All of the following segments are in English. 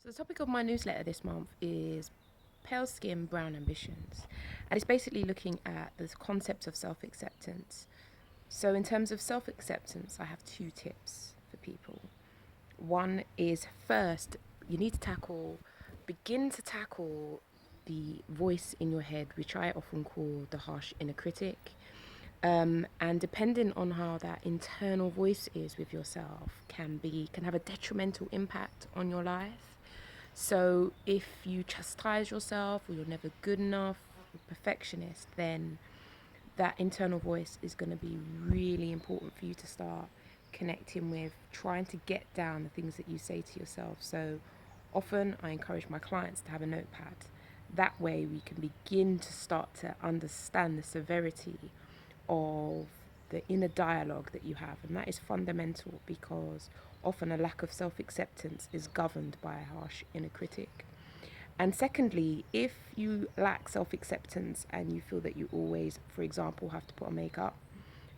So the topic of my newsletter this month is pale skin, brown ambitions. And it's basically looking at the concept of self acceptance. So, in terms of self acceptance, I have two tips for people. One is first, you need to begin to tackle the voice in your head, which I often call the harsh inner critic. And depending on how that internal voice is with yourself, can have a detrimental impact on your life. So if you chastise yourself or you're never good enough, you're a perfectionist, then that internal voice is going to be really important for you to start connecting with, trying to get down the things that you say to yourself. So often I encourage my clients to have a notepad. That way we can begin to start to understand the severity of the inner dialogue that you have. And that is fundamental because often a lack of self acceptance is governed by a harsh inner critic. And secondly, if you lack self acceptance and you feel that you always, for example, have to put on makeup,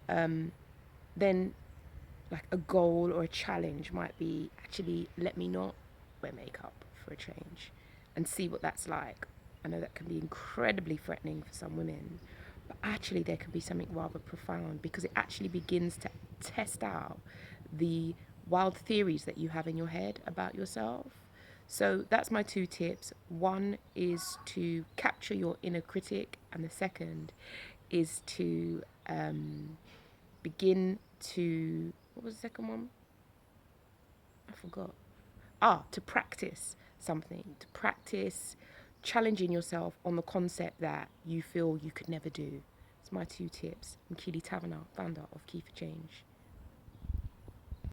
then like a goal or a challenge might be actually let me not wear makeup for a change and see what that's like. I know that can be incredibly threatening for some women, but actually there can be something rather profound because it actually begins to test out the wild theories that you have in your head about yourself. So that's my two tips. One is to capture your inner critic, and the second is to begin to, what was the second one? I forgot. To practice something, to practice challenging yourself on the concept that you feel you could never do. It's my two tips. I'm Keely Taverner, founder of Key for Change.